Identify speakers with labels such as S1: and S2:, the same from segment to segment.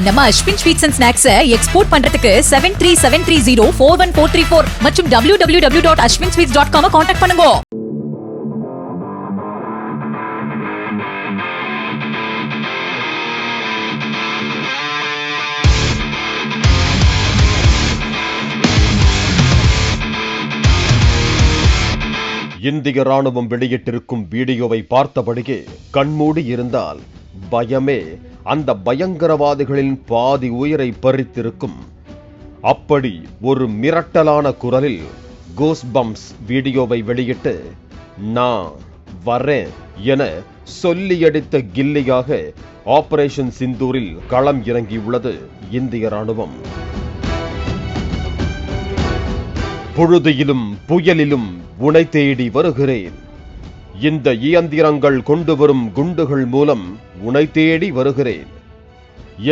S1: நம்ம Ashwin sweets and snacks export பண்றதுக்கு 7373041434 மற்றும் www.ashwinsweets.com கான்டாக்ட் பண்ணுங்க.
S2: இந்திய ராணுவம் வெளியிட்டிருக்கும் வீடியோவை பார்த்தபடியே கண்மூடி இருந்தால் பயமே அந்த பயங்கரவாதிகளின் பாதி உயிரை பறித்திருக்கும். அப்படி ஒரு மிரட்டலான குரலில் கோஸ்பம்ப்ஸ் வீடியோவை வெளியிட்டு நான் வரேன் என சொல்லியடித்த கில்லியாக ஆபரேஷன் சிந்தூரில் களம் இறங்கியுள்ளது இந்திய ராணுவம். புழுதியிலும் புயலிலும் உனை தேடி வருகிறேன். இந்த இயந்திரங்கள் கொண்டு வரும் குண்டுகள் மூலம் உனை தேடி வருகிறேன்.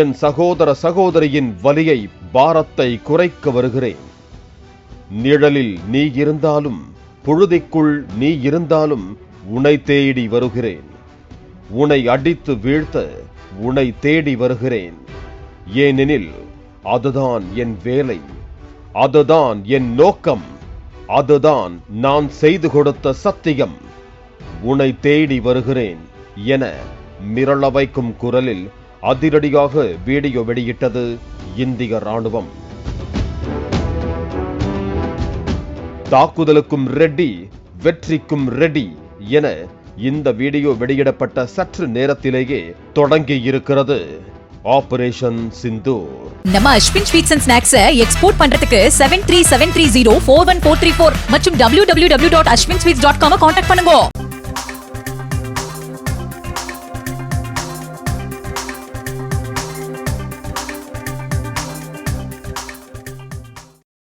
S2: என் சகோதர சகோதரியின் வலியை பாரத்தை குறைக்க வருகிறேன். நிழலில் நீ இருந்தாலும் புழுதிக்குள் நீ இருந்தாலும் உனை தேடி வருகிறேன். உனை அடித்து வீழ்த்த உனை தேடி வருகிறேன். ஏனெனில் அதுதான் என் வேலை, அதுதான் என் நோக்கம், அதுதான் நான் செய்து கொடுத்த சத்தியம். உனை தேடி வருகிறேன் என மிரள வைக்கும் குரலில் அதிரடியாக வீடியோ வெளியிட்டது இந்திய ராணுவம். தாக்குதலுக்கும் ரெடி, வெற்றிக்கும் ரெடி என இந்த வீடியோ வெளியிடப்பட்ட சற்று நேரத்திலேயே தொடங்கி இருக்கிறது ஆபரேஷன் சிந்தூர்.
S1: நம்ம Ashwin sweets and snacks export பண்றதுக்கு 7373041434 மற்றும் www.ashwinsweets.com கான்டாக்ட் பண்ணுங்க.